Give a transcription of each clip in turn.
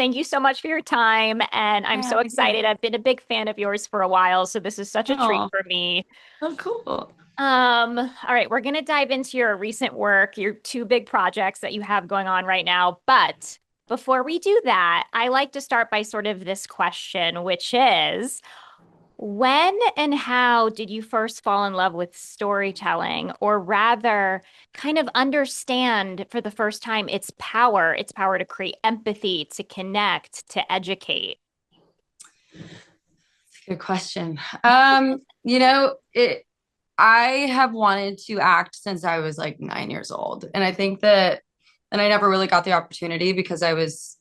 thank you so much for your time. And I'm Yeah, so thank you. excited. I've been a big fan of yours for a while, so this is such a treat Oh, for me. oh, cool. All right, we're gonna dive into your recent work, your two big projects that you have going on right now. But before we do that, I like to start by sort of this question, which is, when and how did you first fall in love with storytelling, or rather, kind of understand for the first time its power to create empathy, to connect, to educate? Good question. I have wanted to act since I was like 9 years old. And I think that, and I never really got the opportunity because I was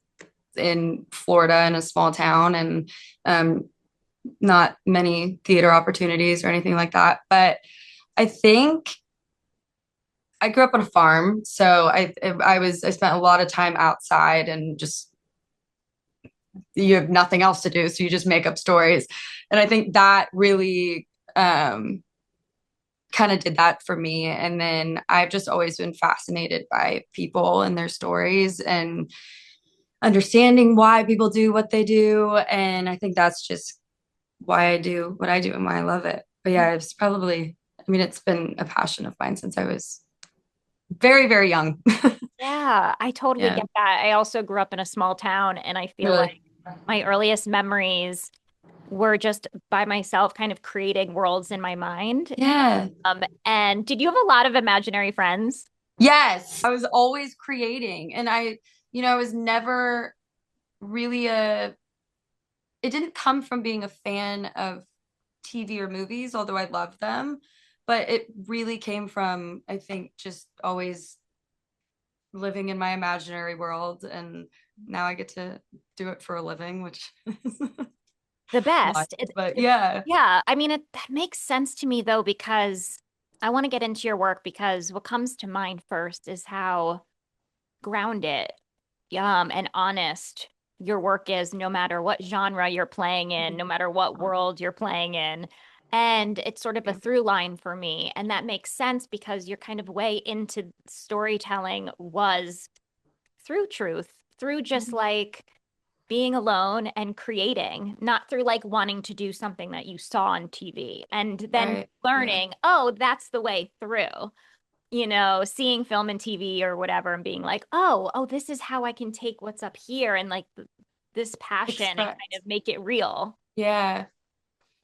in Florida in a small town and um, not many theater opportunities or anything like that. But I think I grew up on a farm. So I spent a lot of time outside and just, you have nothing else to do. So you just make up stories. And I think that really, um, kind of did that for me. And then I've just always been fascinated by people and their stories and understanding why people do what they do. And I think that's just why I do what I do and why I love it. But yeah, it's probably, I mean, it's been a passion of mine since I was very, very young. Yeah, I totally Yeah, get that. I also grew up in a small town, and I feel like really. my earliest memories were just by myself, kind of creating worlds in my mind. Yeah. And did you have a lot of imaginary friends? Yes. I was always creating. And I was never really it didn't come from being a fan of TV or movies, although I loved them. But it really came from, I think, just always living in my imaginary world. And now I get to do it for a living, which is The wild. best. But yeah, Yeah, I mean, that makes sense to me though, because I want to get into your work because what comes to mind first is how grounded, and honest your work is, no matter what genre you're playing in, no matter what world you're playing in. And it's sort of a through line for me. And that makes sense because your kind of way into storytelling was through truth, through just like being alone and creating, not through like wanting to do something that you saw on TV and then right. Yeah. learning, oh, that's the way through, seeing film and TV or whatever and being like, oh, this is how I can take what's up here and like this passion and kind Express. of make it real. Yeah.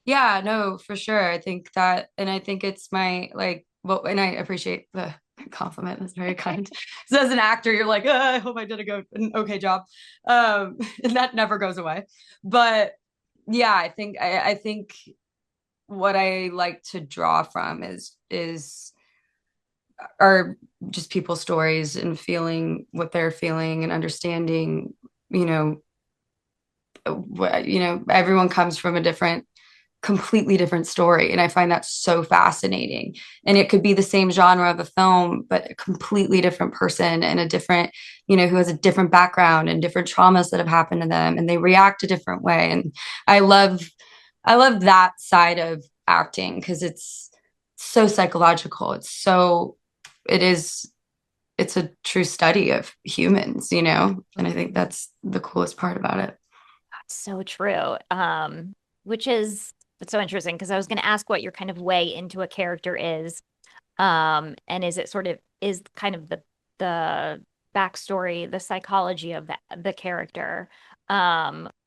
Yeah, no, for sure. I think that, and I think it's my like, well, and I appreciate the compliment. That's very kind. So as an actor, you're like, I hope I did an okay job, and that never goes away. But yeah, I think what I like to draw from is are just people's stories and feeling what they're feeling and understanding, you know, everyone comes from a completely different story. And I find that so fascinating. And it could be the same genre of a film, but a completely different person and a different, who has a different background and different traumas that have happened to them and they react a different way. And I love, I love that side of acting because it's so psychological. It is, it's a true study of humans. And I think that's the coolest part about it. So true. Which is it's so interesting because I was going to ask what your kind of way into a character is. And is it sort of is kind of the backstory, the psychology of the character,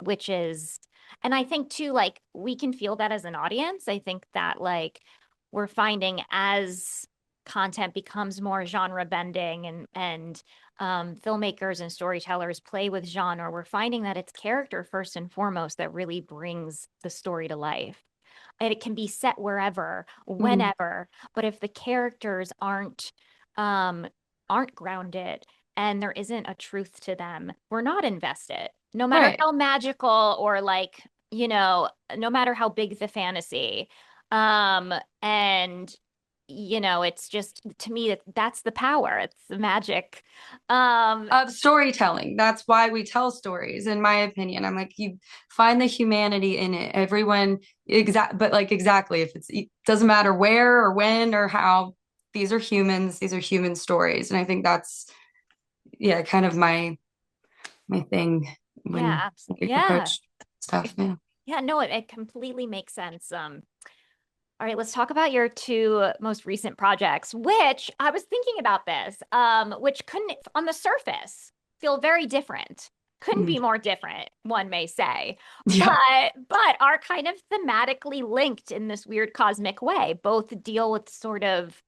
which is, and I think too, like we can feel that as an audience. I think that like we're finding as content becomes more genre bending and filmmakers and storytellers play with genre, we're finding that it's character first and foremost that really brings the story to life. And it can be set wherever, Mm, whenever, but if the characters um aren't grounded and there isn't a truth to them, we're not invested. No matter right. how magical or like, no matter how big the fantasy. And it's just to me that's the power. It's the magic. Um, Of storytelling. That's why we tell stories, in my opinion. I'm like, you find the humanity in it. Everyone but like exactly if it doesn't matter where or when or how, these are humans, these are human stories. And I think that's yeah, kind of my thing Yeah, when absolutely. we Yeah. approach stuff. Yeah. Yeah, no, it completely makes sense. All right, let's talk about your two most recent projects, which I was thinking about this, which couldn't, on the surface, feel very different. Couldn't Mm. be more different, one may say, Yeah. but are kind of thematically linked in this weird cosmic way. Both deal with sort of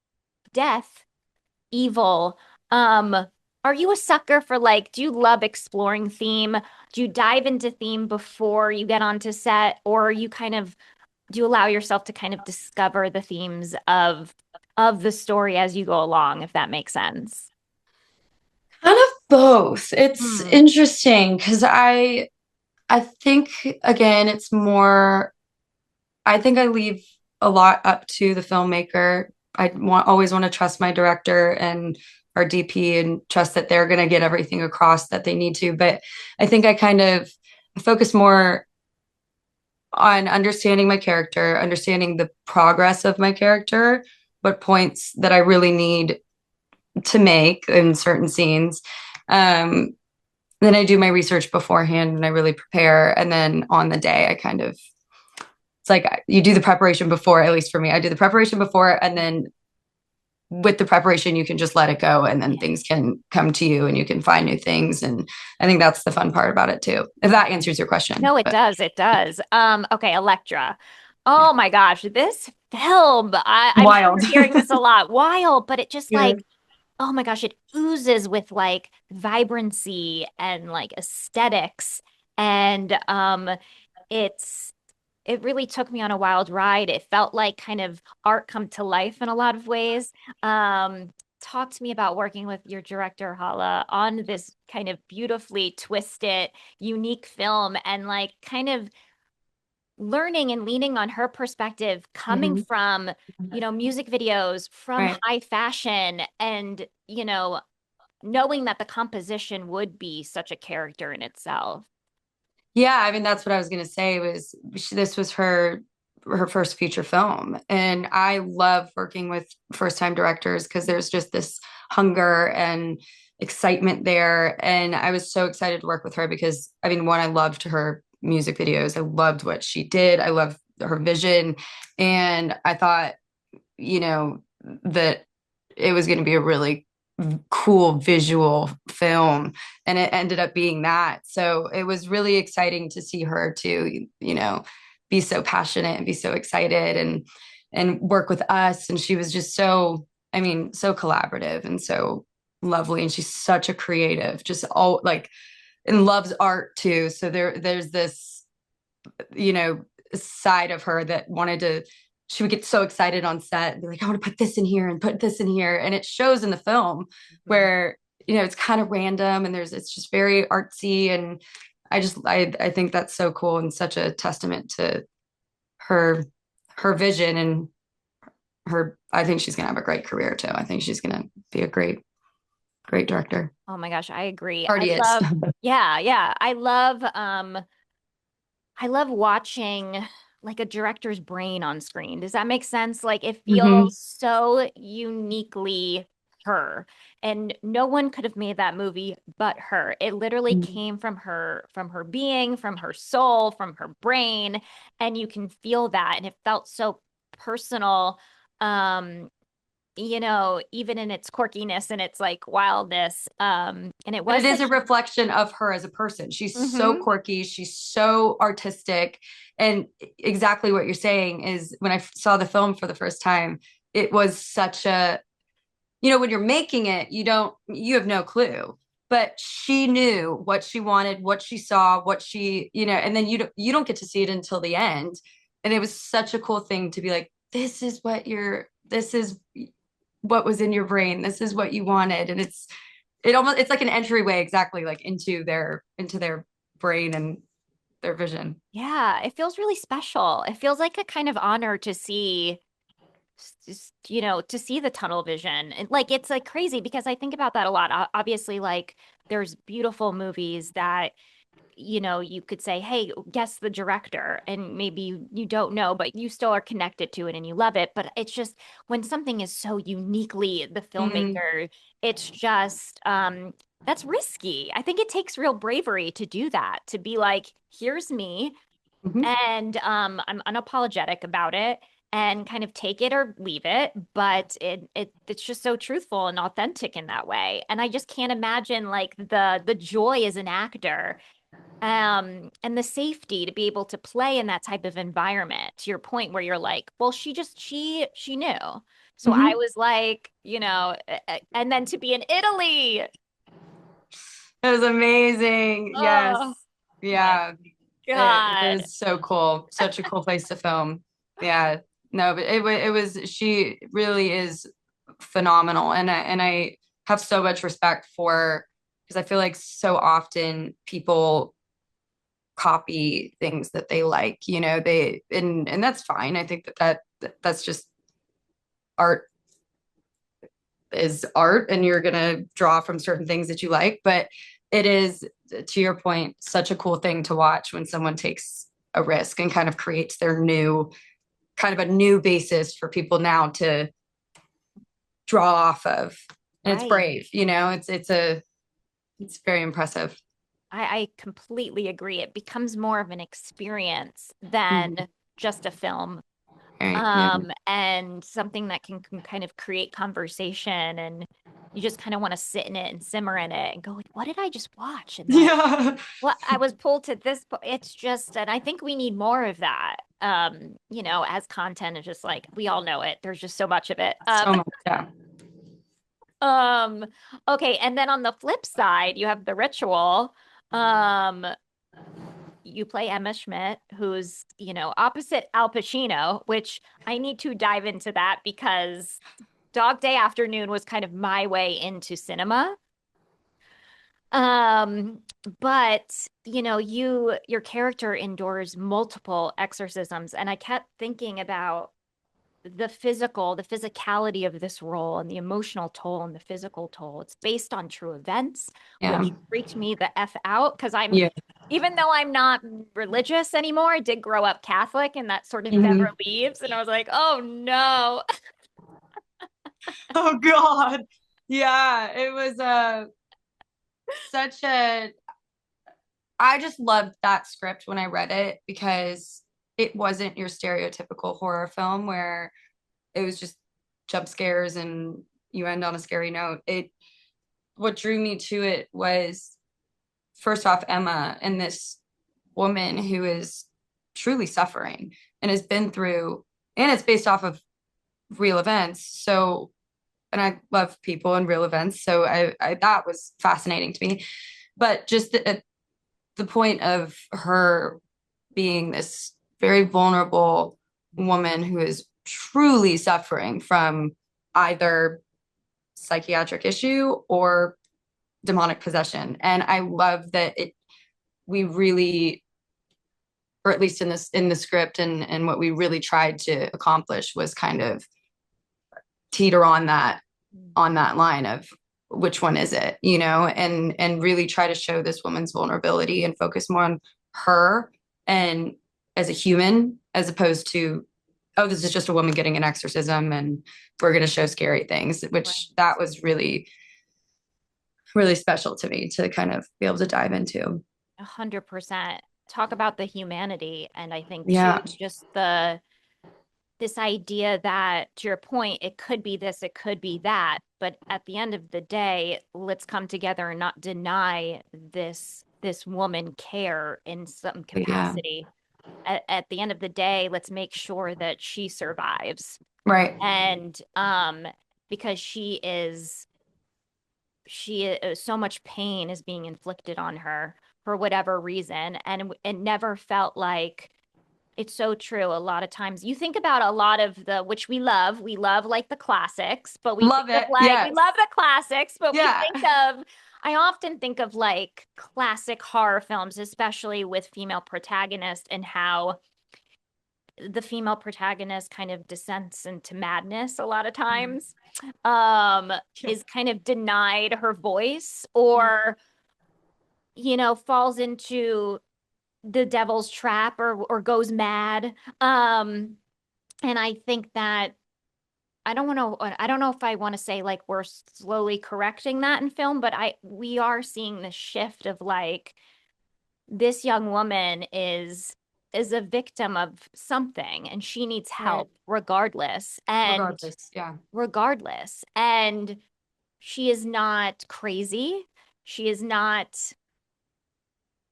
death, evil. Um, are you a sucker for like, do you love exploring theme? Do you dive into theme before you get onto set, or are you kind of do you allow yourself to kind of discover the themes of the story as you go along, if that makes sense? Kind of both. It's Hmm. interesting because I think again it's more I think I leave a lot up to the filmmaker. Always want to trust my director and our DP and trust that they're going to get everything across that they need to. But I think I kind of focus more on understanding my character, understanding the progress of my character, what points that I really need to make in certain scenes. Um, then I do my research beforehand and I really prepare. And then on the day, I kind of it's like you do the preparation before, at least for me. I do the preparation before, and then with the preparation, you can just let it go, and then things can come to you, and you can find new things. And I think that's the fun part about it too. If that answers your question, No, it but does. It does. Okay, Electra. yeah, Oh my gosh, this film, I'm sure wild. you're hearing this a lot. Wild, but it just Yeah. like, oh my gosh, it oozes with like vibrancy and like aesthetics. And it's it really took me on a wild ride. It felt like kind of art come to life in a lot of ways. Talk to me about working with your director, Hala, on this kind of beautifully twisted, unique film and like kind of learning and leaning on her perspective coming Mhm. from, music videos, from Right. high fashion and, knowing that the composition would be such a character in itself. Yeah, I mean that's what I was gonna say was this was her first feature film, and I love working with first time directors because there's just this hunger and excitement there, and I was so excited to work with her because I mean one I loved her music videos, I loved what she did, I loved her vision, and I thought that it was going to be a really cool visual film and it ended up being that, so it was really exciting to see her to be so passionate and be so excited and work with us, and she was just so I mean so collaborative and so lovely, and she's such a creative just all like and loves art too, so there's this you know, side of her that wanted to, she would get so excited on set and be like, I want to put this in here and put this in here. And it shows in the film Mhm. where, it's kind of random and it's just very artsy. And I think that's so cool and such a testament to her, her vision and I think she's going to have a great career too. I think she's going to be a great director. Oh my gosh, I agree. I Already is. love, yeah, yeah. I love watching like a director's brain on screen. Does that make sense? Like it Hmm. feels so uniquely her. And no one could have made that movie but her. It literally came from her being, from her soul, from her brain, and you can feel that and it felt so personal. Um even in its quirkiness and its like wildness. And it But was it is a such reflection of her as a person. She's so Mhm. quirky, she's so artistic. And exactly what you're saying is when I saw the film for the first time, it was such a, when you're making it, you have no clue. But she knew what she wanted, what she saw, what and then you don't get to see it until the end. And it was such a cool thing to be like, this is what was in your brain. This is what you wanted. And it's like an entryway exactly like into their brain and their vision. Yeah, it feels really special. It feels like a kind of honor to see to see the tunnel vision. And like it's like crazy because I think about that a lot. Obviously, like there's beautiful movies that you could say, hey, guess the director, and maybe you don't know, but you still are connected to it and you love it. But it's just when something is so uniquely the Mhm. filmmaker, it's just that's risky. I think it takes real bravery to do that, to be like, here's me, Mhm. and I'm unapologetic about it and kind of take it or leave it, but it's just so truthful and authentic in that way. And I just can't imagine like the joy as an actor, and the safety to be able to play in that type of environment, to your point where you're like, well, she knew. So I Mhm. was like, and then to be in Italy. It was amazing. Yes. Oh my Yeah. It God. was so cool. Such a cool place to film. Yeah. No, but it was, she really is phenomenal. And I have so much respect for, because I feel like so often people copy things that they like, and that's fine. I think that's just art is art, and you're going to draw from certain things that you like, but it is, to your point, such a cool thing to watch when someone takes a risk and kind of creates their new kind of a new basis for people now to draw off of. And it's Right. brave, it's very impressive. I completely agree. It becomes more of an experience than Mhm. just a film. Right. Yeah. And something that can kind of create conversation, and you just kind of want to sit in it and simmer in it and go, like, what did I just watch? And then Yeah. what I was pulled to this, it's just, and I think we need more of that. As content is just like, we all know it. There's just so much of it. So much. Yeah. Um, okay, and then on the flip side, you have The Ritual. Um, you play Emma Schmidt, who's, opposite Al Pacino, which I need to dive into that because Dog Day Afternoon was kind of my way into cinema. Um, but your character endures multiple exorcisms, and I kept thinking about the physicality of this role and the emotional toll and the physical toll. It's based on true events, Yeah. which freaked me the F out because Yeah. even though I'm not religious anymore, I did grow up Catholic, and that sort of never Mhm. leaves. And I was like, oh no. Oh God. Yeah, it was such a I just loved that script when I read it because it wasn't your stereotypical horror film where it was just jump scares and you end on a scary note. It What drew me to it was, first off, Emma and this woman who is truly suffering and has been through, and it's based off of real events. So, and I love people and real events. So I that was fascinating to me. But just the point of her being this very vulnerable woman who is truly suffering from either psychiatric issue or demonic possession. And I love that we really, or at least in the script, and what we really tried to accomplish was kind of teeter on that line of which one is it, and really try to show this woman's vulnerability and focus more on her and as a human, as opposed to, oh, this is just a woman getting an exorcism and we're going to show scary things, which Right. that was really, really special to me to kind of be able to dive into. 100%. Talk about the humanity. And I think too, Yeah. just this idea that, to your point, it could be this, it could be that, but at the end of the day, let's come together and not deny this woman care in some Yeah. capacity. At the end of the day, let's make sure that she survives. Right. And because so much pain is being inflicted on her for whatever reason, and it never felt like, it's so true. A lot of times you think about a lot of which we love like the classics, but we think Love of it. like, we Yes. love the classics, but Yeah. I often think of like classic horror films, especially with female protagonists, and how the female protagonist kind of descends into madness a lot of times, um, Yeah. is kind of denied her voice, or falls into the devil's trap or goes mad. And I think that I don't know if I want to say like we're slowly correcting that in film, but we are seeing the shift of like this young woman is a victim of something and she needs Right. help Regardless. Yeah. regardless. And she is not crazy. She is not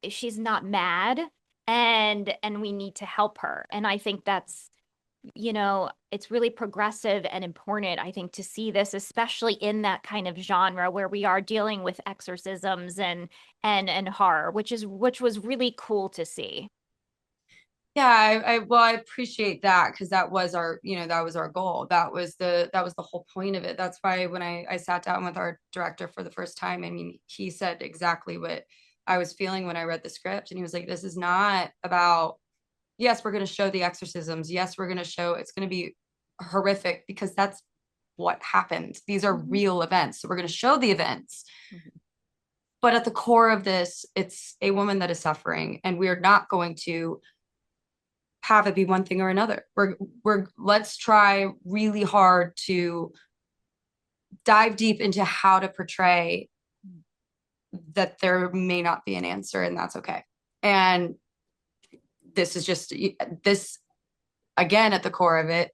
she's not mad and we need to help her. And I think that's it's really progressive and important, I think, to see this, especially in that kind of genre where we are dealing with exorcisms and horror, which was really cool to see. Yeah, well, I appreciate that because that was that was our goal. That was the whole point of it. That's why when I sat down with our director for the first time, I mean, he said exactly what I was feeling when I read the script. And he was like, this is not about, yes, we're going to show the exorcisms. Yes, we're going to show it's going to be horrific because that's what happened. These are Mhm. real events. So we're going to show the events. Mhm. But at the core of this, it's a woman that is suffering, and we're not going to have it be one thing or another. We're let's try really hard to dive deep into how to portray that there may not be an answer, and that's okay. And this is just this again at the core of it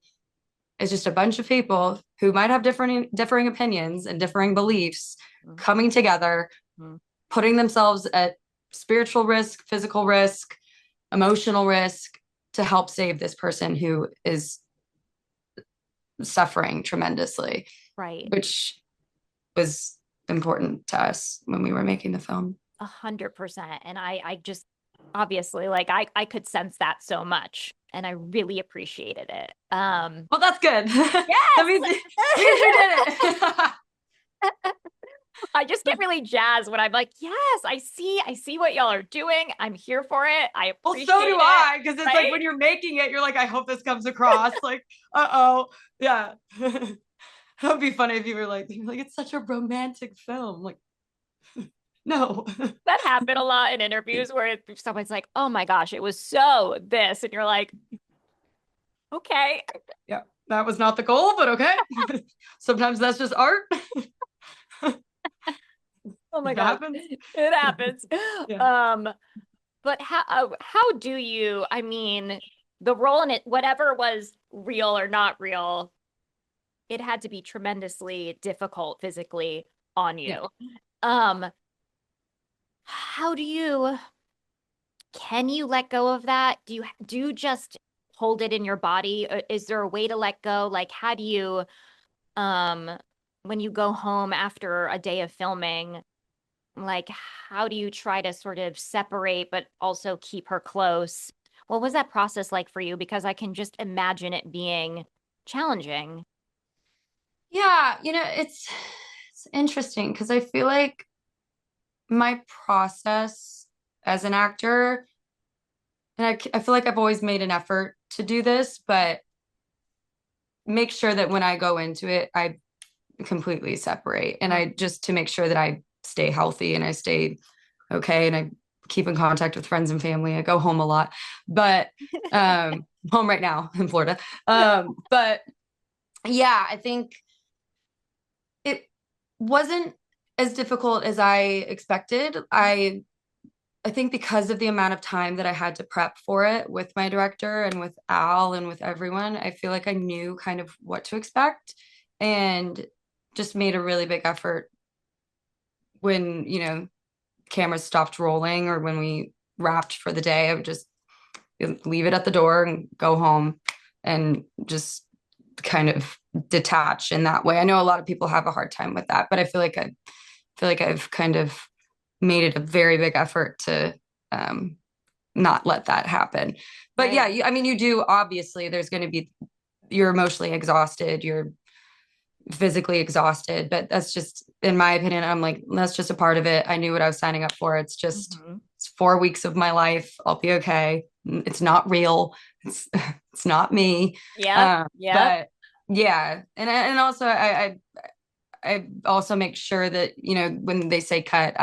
is just a bunch of people who might have differing opinions and differing beliefs coming together, Mhm. putting themselves at spiritual risk, physical risk, emotional risk to help save this person who is suffering tremendously, Right. which was important to us when we were making the film. 100%. And I just obviously like I could sense that so much and I really appreciated it. Well, that's good. That Yes. means we did it. I just get really jazzed when I'm like, yes, I see what y'all are doing. I'm here for it. I Well, so appreciate do it. I, because it's like Right? when you're making it, you're like, I hope this comes across. Like, uh-oh. Yeah. That would be funny if you were like, it's such a romantic film. Like, no. That happened a lot in interviews where someone's like, oh my gosh, it was so this. And you're like, okay. Yeah, that was not the goal, but okay. Sometimes that's just art. Oh my It gosh, happens. it happens. Yeah. Um, but how do you, I mean, the role in it, whatever was real or not real, it had to be tremendously difficult physically on Yeah. you. Um, how do you can you let go of that? Do you just hold it in your body? Is there a way to let go? Like how do you um when you go home after a day of filming, like how do you try to sort of separate but also keep her close? What was that process like for you? Because I can just imagine it being challenging. Yeah, it's interesting because I feel like my process as an actor, and I feel like I've always made an effort to do this, but make sure that when I go into it, I completely separate. And I just to make sure that I stay healthy and I stay okay and I keep in contact with friends and family. I go home a lot, but home right now in Florida. But yeah, I think it wasn't as difficult as I expected. I think because of the amount of time that I had to prep for it with my director and with Al and with everyone, I feel like I knew kind of what to expect and just made a really big effort when, cameras stopped rolling or when we wrapped for the day. I would just leave it at the door and go home and just kind of detach in that way. I know a lot of people have a hard time with that, but I feel like I've kind of made it a very big effort to um, not let that happen. But yeah, Right. I mean, you do obviously. There's going to be you're emotionally exhausted, you're physically exhausted, but that's just, in my opinion, I'm like, that's just a part of it. I knew what I was signing up for. Mhm. It's 4 weeks of my life. I'll be okay. It's not real. It's it's not me. Yep. Yep. But yeah, and also I also make sure that when they say cut,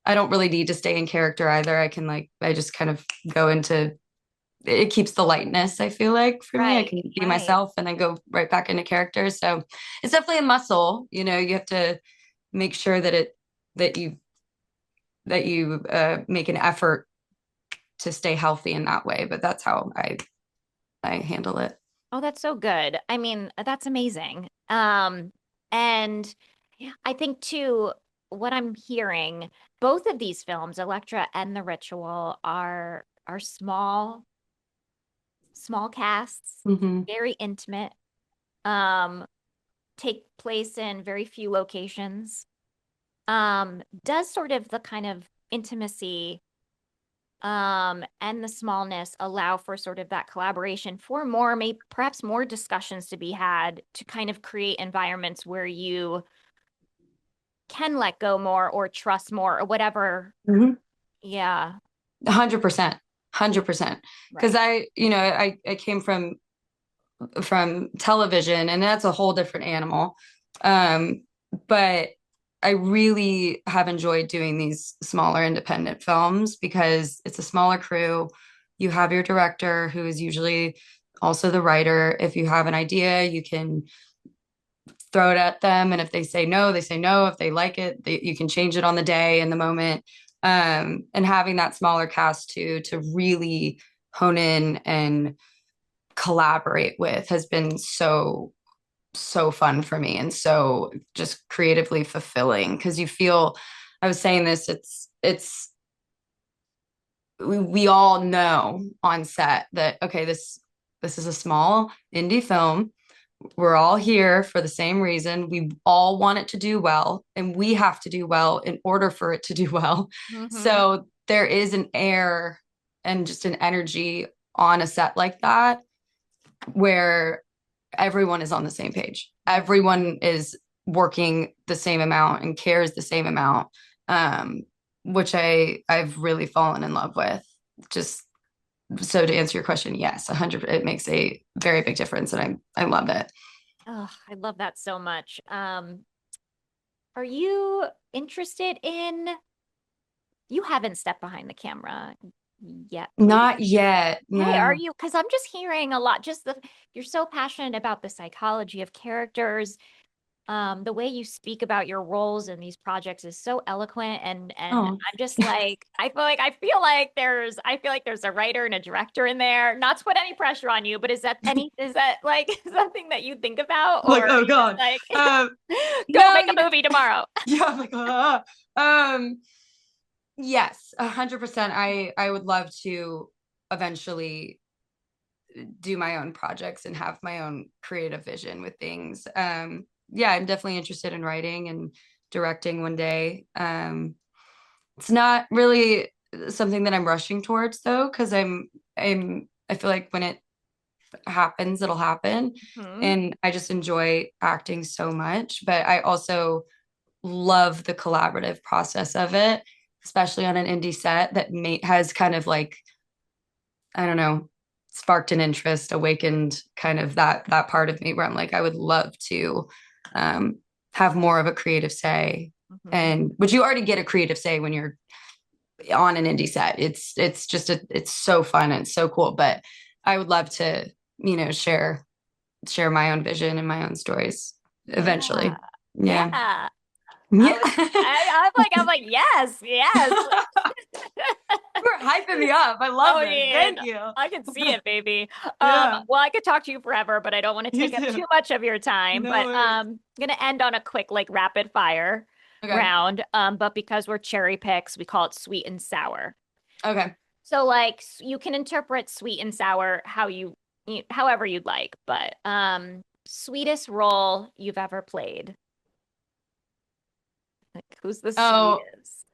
I don't really need to stay in character either. I can like I just kind of go into it keeps the lightness, I feel like for me. I Right, can be right. myself and then go right back into character. So it's definitely a muscle, you know, you have to make sure that that you that you make an effort to stay healthy in that way. But that's how I handle it. Oh, that's so good. I mean, that's amazing. And yeah, I think too, what I'm hearing, both of these films, Electra and The Ritual, are small casts, Hmm. very intimate, um, take place in very few locations. Does sort of the kind of intimacy and the smallness allow for sort of that collaboration for more, maybe perhaps more discussions to be had to kind of create environments where you can let go more or trust more or whatever. Hmm. Yeah, 100%. 100%. Because right. I came from television, and that's a whole different animal. Um, but I really have enjoyed doing these smaller independent films because it's a smaller crew. You have your director, who is usually also the writer. If you have an idea, you can throw it at them, and if they say no, they say no. If they like it, you can change it on the day in the moment. And having that smaller cast to really hone in and collaborate with has been so fun for me and so just creatively fulfilling because you feel I was saying this it's we all know on set that okay this is a small indie film. We're all here for the same reason. We all want it to do well, and we have to do well in order for it to do well. Mm-hmm. So there is an air and just an energy on a set like that where everyone is on the same page. Everyone is working the same amount and cares the same amount, um, which I've really fallen in love with. Just so to answer your question, yes, 100. It makes a very big difference, and I love it. Oh, I love that so much. Are you interested in, you haven't stepped behind the camera yet, please? Not yet. Okay, are No. you? Because I'm just hearing a lot, just you're so passionate about the psychology of characters. The way you speak about your roles in these projects is so eloquent, and Oh, I'm just like, I feel like there's a writer and a director in there. Not to put any pressure on you, but is that like something that you think about, or like are oh you just god. like, go No, make a movie tomorrow? yeah, I'm like yes, 100%. I would love to eventually do my own projects and have my own creative vision with things. Yeah, I'm definitely interested in writing and directing one day. It's not really something that I'm rushing towards though, because I feel like when it happens, it'll happen. Hmm. And I just enjoy acting so much, but I also love the collaborative process of it, especially on an indie set that has kind of like I don't know, sparked an interest, awakened kind of that part of me where I'm like, I would love to um, have more of a creative say. Hmm. And would you already get a creative say when you're on an indie set? It's just it's so fun and it's so cool. But I would love to, share my own vision and my own stories Yeah, eventually. Yeah. yeah. I Yeah. was, I'm like, yes, yes. You're hyping me up. I love Oh, this. yeah, Thank you. I can see it, baby. Yeah. Well, I could talk to you forever, but I don't want to You take up too. too much of your time. No But worries. gonna end on a quick like rapid fire Okay. round. But because we're cherry picks, we call it sweet and sour. Okay. So like you can interpret sweet and sour however you'd like, but sweetest role you've ever played. Like who's the Oh, sweetest?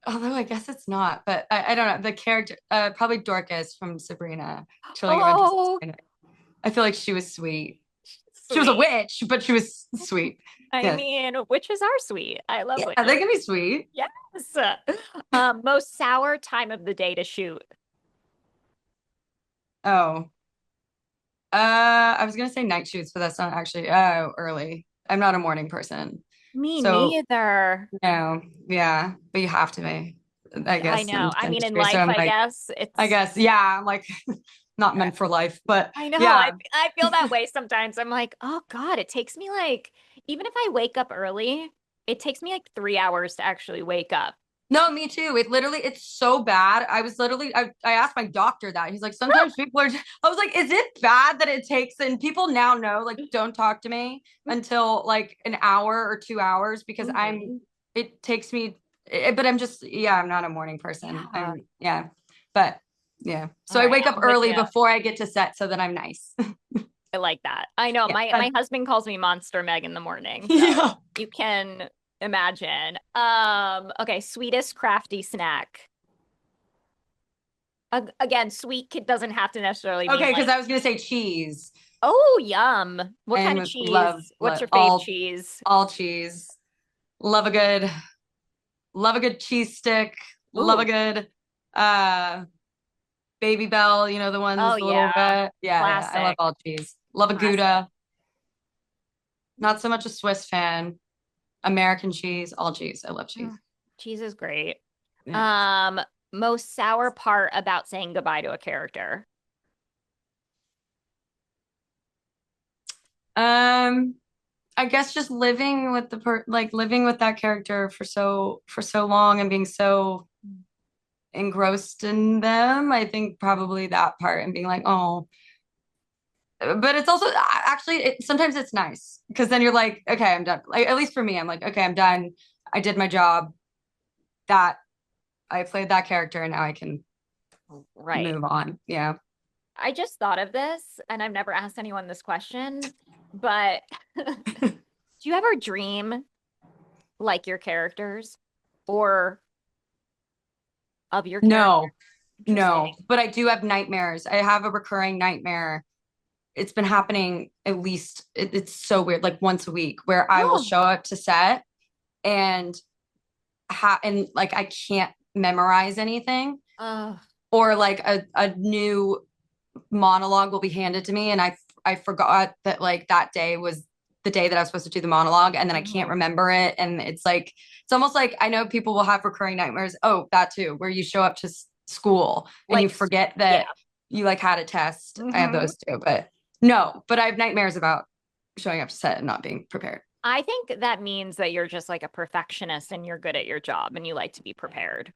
although I guess it's not, but I don't know. The character, probably Dorcas from Sabrina, Chilling Adventures of Oh, Sabrina. I feel like she was sweet. She was a sweet. witch, but she was sweet. I Yeah. mean, witches are sweet. I love Yeah, they witches. can be sweet. Yes. Most sour time of the day to shoot. Oh, I was gonna say night shoots, but that's not actually, early. I'm not a morning person. Me So neither. no, yeah, but you have to be, I I guess, in know. this I mean, in industry. So life, I'm I like, guess I it's, guess, yeah, I'm like not meant for life, but I know. yeah. I feel that way sometimes. I'm like, oh God, it takes me like, even if I wake up early, it takes me like 3 hours to actually wake up. No, me too. It's so bad. I was literally, I asked my doctor that. He's like, sometimes people are, I was like, is it bad that it takes, and people now know, like, don't talk to me until like an hour or 2 hours because Mhm. it takes me, but I'm just, yeah, I'm not a morning person. Yeah. Yeah, but yeah. So All I right, wake up I'm with early you. before I get to set so that I'm nice. I like that. I know Yeah. my husband calls me Monster Meg in the morning, so Yeah. you can imagine. Okay, sweetest crafty snack. Again, doesn't have to necessarily mean Okay, because like, I was gonna say cheese. oh, yum. What kind of And cheese? What's your fave cheese? all cheese. Love a good love a good cheese stick. Love a Ooh, good uh baby bell, you know, the oh ones, the little yeah, red. Yeah, yeah. I love classic, all cheese. Love a classic. Gouda. Not so much a Swiss fan. American cheese, all cheese. I love cheese. Mm, cheese is great. Yeah. Um, Most sour part about saying goodbye to a character. Um, I guess just living with living with that character for so long and being so engrossed in them. I think probably that part and being like, oh, but it's also actually sometimes it's nice because then you're like, okay, I'm done. Like at least for me, I'm like, okay, I'm done. I did my job. That I played that character, and now I can Right. move on. Yeah. I just thought of this, and I've never asked anyone this question, but do you ever dream like your characters or of your character? No, no, Interesting. but I do have nightmares. I have a recurring nightmare. It's been happening at least, it's so weird, like once a week, where I will Oh, show up to set and and like I can't memorize anything, uh, or like a new monologue will be handed to me, and I forgot that like that day was the day that I was supposed to do the monologue, and then I can't mhm. remember it, and it's like it's almost like I know people will have recurring nightmares. Oh, that too, where you show up to school and you Like, forget yeah. that you like had a test. I have Hmm. those too, but no, but I have nightmares about showing up to set and not being prepared. I think that means that you're just like a perfectionist and you're good at your job and you like to be prepared.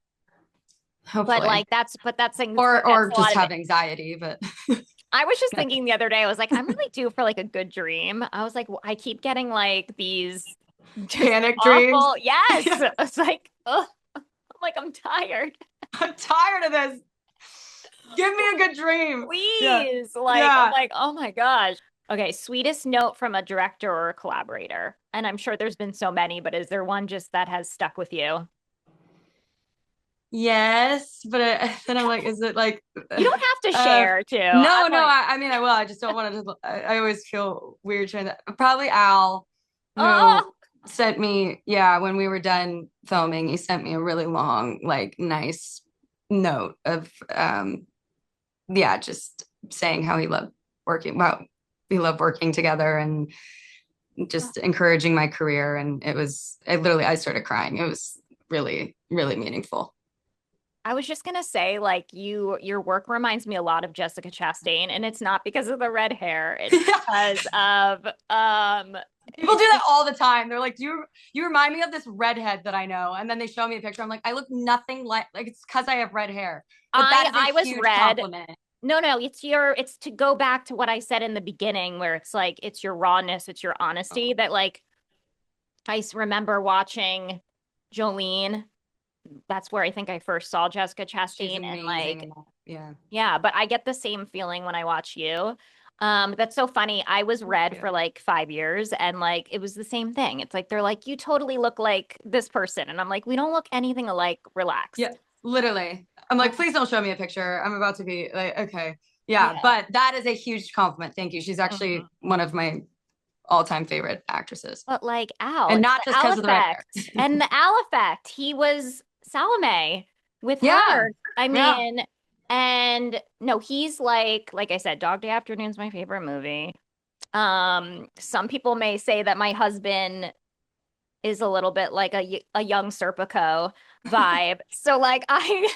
But Hopefully, like that's like that's or a lot just of it. have anxiety, but I was just thinking the other day, I was like, I'm really due for like a good dream. I was like, I keep getting like these just panic dreams. awful. Yes. Yeah, It's like, ugh, I'm like, I'm tired. I'm tired of this. Give me a good dream. Yeah. Please. Like, I'm Yeah. like, oh my gosh. Okay, sweetest note from a director or a collaborator. And I'm sure there's been so many, but is there one just that has stuck with you? Yes, but then I'm like, is it like, You don't have to uh, share too. I'm no, no. like, I mean, I will. I just don't want to. I always feel weird sharing that. Probably Al, who oh, sent me, yeah, when we were done filming, he sent me a really long, like, nice note of, yeah, just saying how he loved working. Well, he loved working together and just encouraging my career. And I started crying. It was really, really meaningful. I was just gonna say, like, your work reminds me a lot of Jessica Chastain, and it's not because of the red hair. It's because of People do it's that just all the time. They're like, you remind me of this redhead that I know?" And then they show me a picture. I'm like, "I look nothing like it's because I have red hair." But that is a I was huge red. compliment. No, no, it's to go back to what I said in the beginning, where it's like it's your rawness, it's your honesty Oh, that like remember watching Jolene. That's where I think I first saw Jessica she's Chastain, and amazing like in that. Yeah. yeah, but I get the same feeling when I watch you. That's so funny. I was Thank red you. for like 5 years and like it was the same thing. It's like they're like, you totally look like this person. And I'm like, we don't look anything alike. Relax. Yeah, literally. I'm like, Oh, please don't show me a picture. I'm about to be like, okay. Yeah, yeah. but that is a huge compliment. Thank you. She's Mhm. actually one of my all-time favorite actresses. But like Al, And it's not the just Al because of the red hair. effect. And the Al effect. He was Salome with Yeah. her. I Yeah. mean, and no, he's like I said, Dog Day Afternoon's my favorite movie. Some people may say that my husband is a little bit like a young Serpico vibe. So like I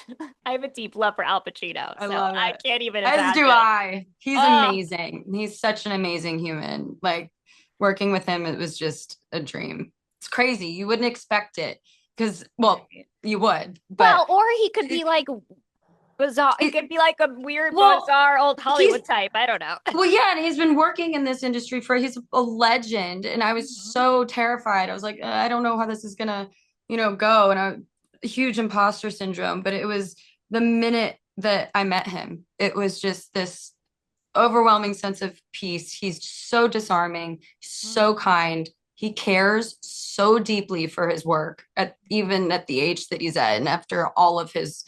have a deep love for Al Pacino. I So love I it. can't even As do imagine. I. He's Oh, amazing. He's such an amazing human. Like working with him, it was just a dream. It's crazy. You wouldn't expect it because, well, right. you would, but Well, or he could be like bizarre. He it, could be like a weird, well, bizarre old he's Hollywood type. I don't know. well, yeah, and he's been working in this industry he's a legend, and I was Mhm. so terrified. I was like, I don't know how this is gonna, go, and a huge imposter syndrome. But it was the minute that I met him, it was just this overwhelming sense of peace. He's so disarming, so Mhm. kind. He cares so deeply for his work at even at the age that he's at, and after all of his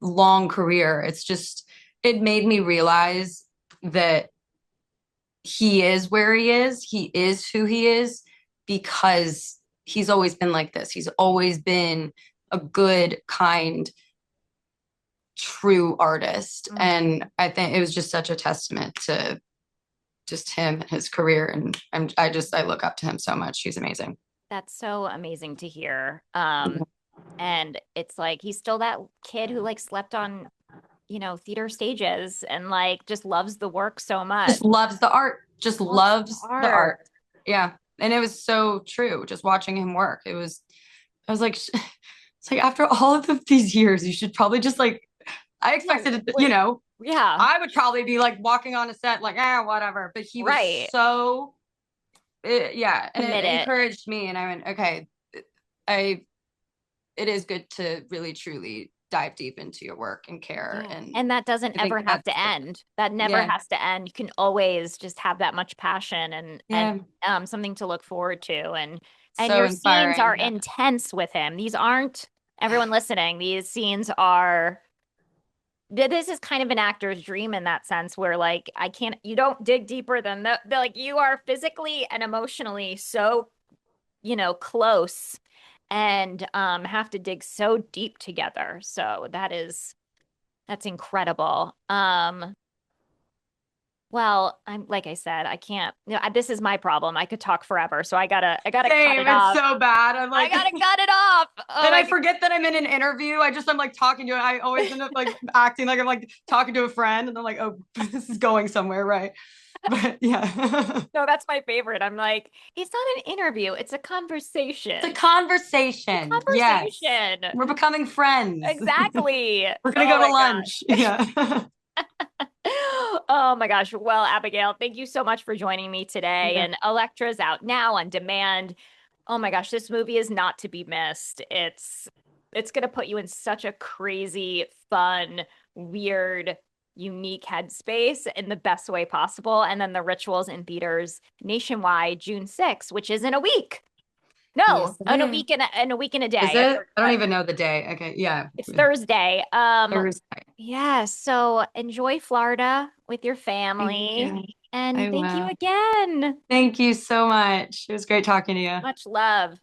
long career. It's just it made me realize that he is where he is. He is who he is because he's always been like this. He's always been a good, kind, true artist. Mhm. And I think it was just such a testament to just him and his career. And I look up to him so much. He's amazing. That's so amazing to hear. And it's like he's still that kid who like slept on, theater stages and like just loves the work so much. Just loves the art. Just Loves the loves the art. art. Yeah. And it was so true just watching him work. I was like, it's like after all of these years, you should probably just like, I No, expected, wait. Yeah, I would probably be like walking on a set, like, whatever. But he was right. so, yeah. And it Committed. encouraged me. And I went, okay, I, it is good to really truly dive deep into your work and care. Yeah. And And that doesn't I think ever have that's, to end. That never yeah, has to end. You can always just have that much passion and yeah, something to look forward to. And so your scenes are inspiring. Yeah. intense with him. These aren't everyone listening. These scenes are this is kind of an actor's dream in that sense where like I can't you don't dig deeper than the like you are physically and emotionally so close and have to dig so deep together. So that's incredible. Well, I'm like I said, I can't, this is my problem. I could talk forever, so I gotta cut Same. it It's off. so bad. I'm I like, gotta cut it off. Oh and I my, forget that I'm in an interview. I'm like talking to it. I always end up like acting like I'm like talking to a friend, and I'm like, oh, this is going somewhere, right? But yeah, no, that's my favorite. I'm like, it's not an interview, it's a it's a conversation. A conversation. Yes, conversation. we're becoming friends. Exactly. We're gonna Oh go to my God. lunch. Yeah. Oh my gosh. Well, Abigail, thank you so much for joining me today. Yeah. And Electra's out now on demand. Oh my gosh, this movie is not to be missed. It's gonna put you in such a crazy, fun, weird, unique headspace in the best way possible. And then the rituals in theaters nationwide, June 6th, which is in a week. No, Yes, it in a is. week and a week and a Is day. it? I don't even know the day. Okay. Yeah. It's Thursday. Thursday. Yeah, so enjoy Florida with your Thank family. you. And I thank you will. again. Thank you so much. It was great talking to you. Much love.